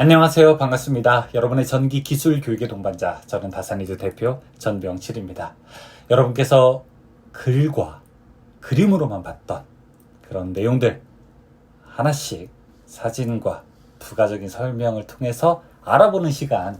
안녕하세요. 반갑습니다. 여러분의 전기 기술 교육의 동반자, 저는 다산이즈 대표 전병칠입니다. 여러분께서 글과 그림으로만 봤던 그런 내용들 하나씩 사진과 부가적인 설명을 통해서 알아보는 시간,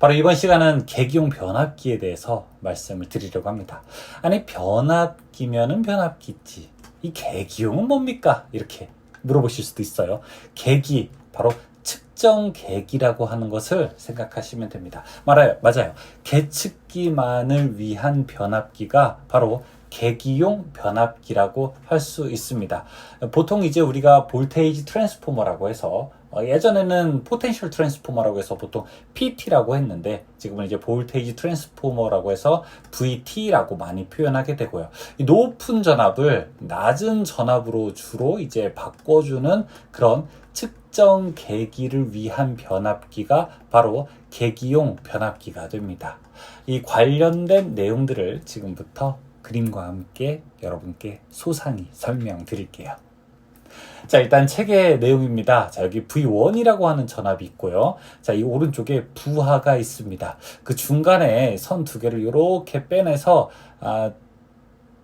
바로 이번 시간은 계기용 변압기에 대해서 말씀을 드리려고 합니다. 아니, 변압기면은 변압기지, 이 계기용은 뭡니까? 이렇게 물어보실 수도 있어요. 계기, 바로 측정 계기라고 하는 것을 생각하시면 됩니다. 맞아요. 계측기만을 위한 변압기가 바로 계기용 변압기라고 할 수 있습니다. 보통 이제 우리가 볼테이지 트랜스포머라고 해서 예전에는 포텐셜 트랜스포머라고 해서 보통 PT라고 했는데 지금은 이제 볼테이지 트랜스포머라고 해서 VT라고 많이 표현하게 되고요. 이 높은 전압을 낮은 전압으로 주로 이제 바꿔주는 그런 측정 계기를 위한 변압기가 바로 계기용 변압기가 됩니다. 이 관련된 내용들을 지금부터 그림과 함께 여러분께 소상히 설명드릴게요. 자, 일단 책의 내용입니다. 자, 여기 V1이라고 하는 전압이 있고요. 자, 이 오른쪽에 부하가 있습니다. 그 중간에 선 두 개를 이렇게 빼내서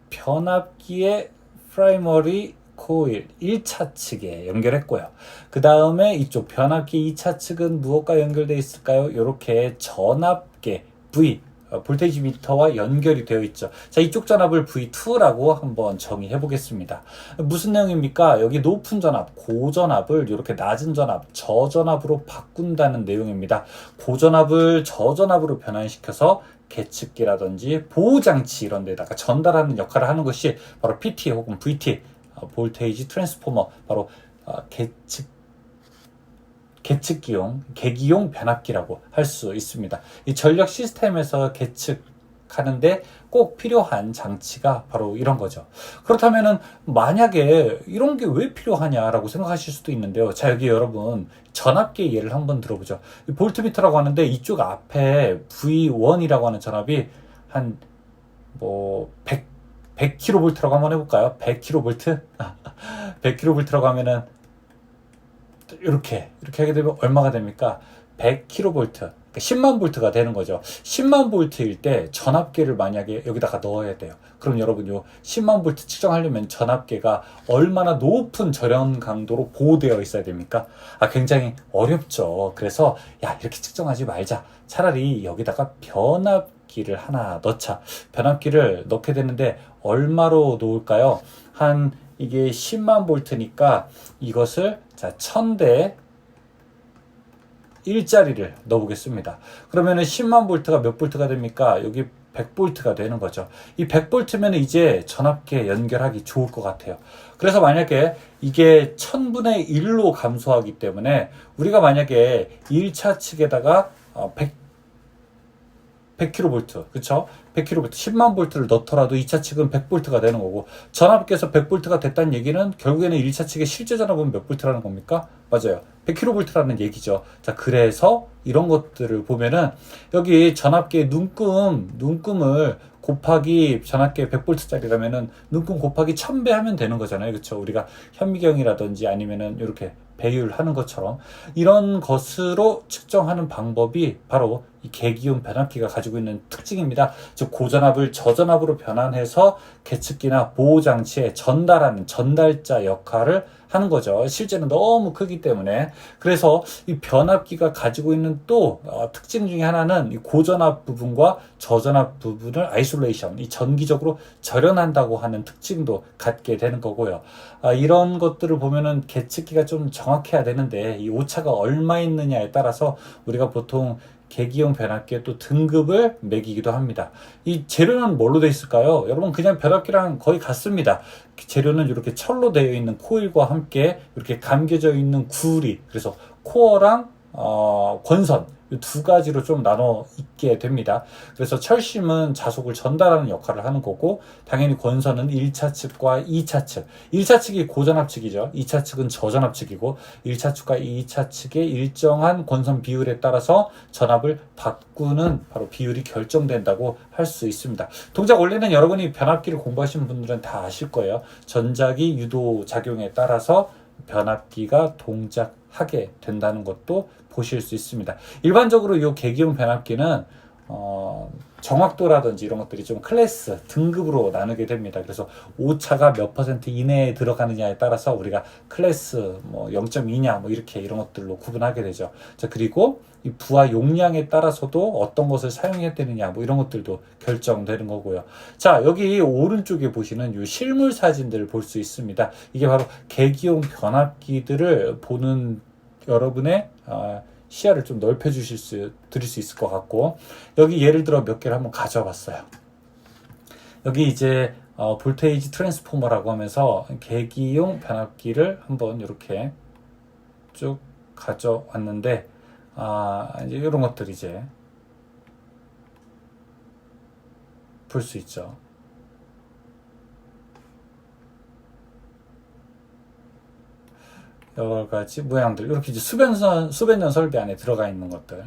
변압기의 프라이머리 코일 1차 측에 연결했고요. 그 다음에 이쪽 변압기 2차 측은 무엇과 연결되어 있을까요? 이렇게 전압계 V 볼테이지 미터와 연결이 되어 있죠. 자, 이쪽 전압을 V2라고 한번 정의해 보겠습니다. 무슨 내용입니까? 여기 높은 전압, 고전압을 이렇게 낮은 전압, 저전압으로 바꾼다는 내용입니다. 고전압을 저전압으로 변환시켜서 계측기라든지 보호장치 이런 데다가 전달하는 역할을 하는 것이 바로 PT 혹은 VT, 볼테이지 트랜스포머, 바로 계측기용, 계기용 변압기라고 할 수 있습니다. 이 전력 시스템에서 계측하는데 꼭 필요한 장치가 바로 이런 거죠. 그렇다면은 만약에 이런 게 왜 필요하냐라고 생각하실 수도 있는데요. 자, 여기 여러분 전압계 예를 한번 들어보죠. 이 볼트미터라고 하는데 이쪽 앞에 V1이라고 하는 전압이 한 100kV라고 한번 해볼까요? 100kV? 100kV라고 하면은 이렇게 하게 되면 얼마가 됩니까? 100kV, 그러니까 10만 볼트가 되는 거죠. 10만 볼트일 때 전압계를 만약에 여기다가 넣어야 돼요. 그럼 여러분 요 10만 볼트 측정하려면 전압계가 얼마나 높은 절연 강도로 보호되어 있어야 됩니까? 굉장히 어렵죠. 그래서 이렇게 측정하지 말자. 차라리 여기다가 변압기를 하나 넣자. 변압기를 넣게 되는데 얼마로 놓을까요? 이게 10만 볼트니까 이것을 1000대 1짜리를 넣어보겠습니다. 그러면은 10만 볼트가 몇 볼트가 됩니까? 여기 100볼트가 되는 거죠. 이 100볼트면 이제 전압계 연결하기 좋을 것 같아요. 그래서 만약에 이게 1000분의 1로 감소하기 때문에 우리가 만약에 1차 측에다가 100kV, 그쵸? 100kV, 10만 볼트를 넣더라도 2차 측은 100볼트가 되는 거고, 전압계에서 100볼트가 됐다는 얘기는 결국에는 1차 측의 실제 전압은 몇 볼트라는 겁니까? 맞아요. 100kV라는 얘기죠. 자, 그래서 이런 것들을 보면은 여기 전압계 눈금을 곱하기 전압계 100볼트짜리라면은 눈금 곱하기 1000배 하면 되는 거잖아요. 그쵸? 우리가 현미경이라든지 아니면은 이렇게 배율하는 것처럼 이런 것으로 측정하는 방법이 바로 이 계기용 변압기가 가지고 있는 특징입니다. 즉 고전압을 저전압으로 변환해서 계측기나 보호장치에 전달하는 전달자 역할을 하는 거죠. 실제는 너무 크기 때문에. 그래서 이 변압기가 가지고 있는 또 특징 중에 하나는 이 고전압 부분과 저전압 부분을 아이솔레이션, 이 전기적으로 절연한다고 하는 특징도 갖게 되는 거고요. 이런 것들을 보면은 계측기가 좀 정확해야 되는데 이 오차가 얼마 있느냐에 따라서 우리가 보통 계기용 변압기에 또 등급을 매기기도 합니다. 이 재료는 뭘로 되어 있을까요? 여러분 그냥 변압기랑 거의 같습니다. 재료는 이렇게 철로 되어 있는 코일과 함께 이렇게 감겨져 있는 구리, 그래서 코어랑 권선 이 두 가지로 좀 나눠 있게 됩니다. 그래서 철심은 자속을 전달하는 역할을 하는 거고 당연히 권선은 1차 측과 2차 측. 1차 측이 고전압 측이죠. 2차 측은 저전압 측이고 1차 측과 2차 측의 일정한 권선 비율에 따라서 전압을 바꾸는 바로 비율이 결정된다고 할 수 있습니다. 동작 원리는 여러분이 변압기를 공부하신 분들은 다 아실 거예요. 전자기 유도 작용에 따라서 변압기가 동작 하게 된다는 것도 보실 수 있습니다. 일반적으로 이 계기용 변압기는 정확도라든지 이런 것들이 좀 클래스, 등급으로 나누게 됩니다. 그래서 오차가 몇 % 이내에 들어가느냐에 따라서 우리가 클래스 뭐 0.2냐 뭐 이렇게 이런 것들로 구분하게 되죠. 자, 그리고 이 부하 용량에 따라서도 어떤 것을 사용해야 되느냐 뭐 이런 것들도 결정되는 거고요. 자, 여기 오른쪽에 보시는 이 실물 사진들을 볼 수 있습니다. 이게 바로 계기용 변압기들을 보는 여러분의 시야를 좀 드릴 수 있을 것 같고, 여기 예를 들어 몇 개를 한번 가져와 봤어요. 여기 이제 볼테이지 트랜스포머라고 하면서 계기용 변압기를 한번 이렇게 쭉 가져왔는데, 이제 이런 것들 이제 볼 수 있죠. 여러 가지 모양들, 이렇게 이제 수변전 설비 안에 들어가 있는 것들,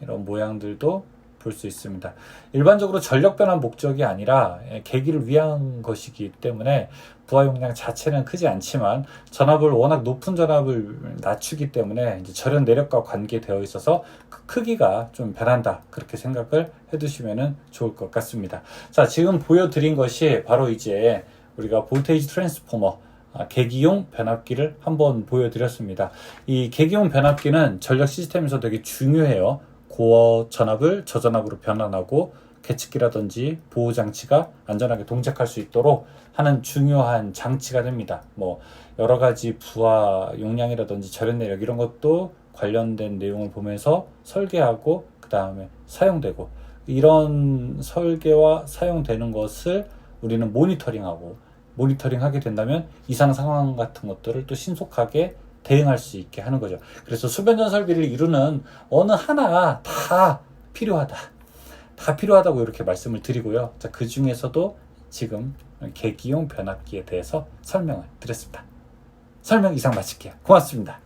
이런 모양들도 볼 수 있습니다. 일반적으로 전력 변환 목적이 아니라 계기를 위한 것이기 때문에 부하 용량 자체는 크지 않지만 전압을 워낙 높은 전압을 낮추기 때문에 이제 절연 내력과 관계되어 있어서 그 크기가 좀 변한다, 그렇게 생각을 해두시면 좋을 것 같습니다. 자, 지금 보여드린 것이 바로 이제 우리가 볼테이지 트랜스포머, 계기용 변압기를 한번 보여드렸습니다. 이 계기용 변압기는 전력 시스템에서 되게 중요해요. 고어 전압을 저전압으로 변환하고 계측기라든지 보호 장치가 안전하게 동작할 수 있도록 하는 중요한 장치가 됩니다. 뭐 여러 가지 부하 용량이라든지 절연 내력 이런 것도 관련된 내용을 보면서 설계하고 그 다음에 사용되고, 이런 설계와 사용되는 것을 우리는 모니터링하게 된다면 이상 상황 같은 것들을 또 신속하게 대응할 수 있게 하는 거죠. 그래서 수변전 설비를 이루는 어느 하나 다 필요하다고 이렇게 말씀을 드리고요. 자, 그 중에서도 지금 계기용 변압기에 대해서 설명을 드렸습니다. 설명 이상 마칠게요. 고맙습니다.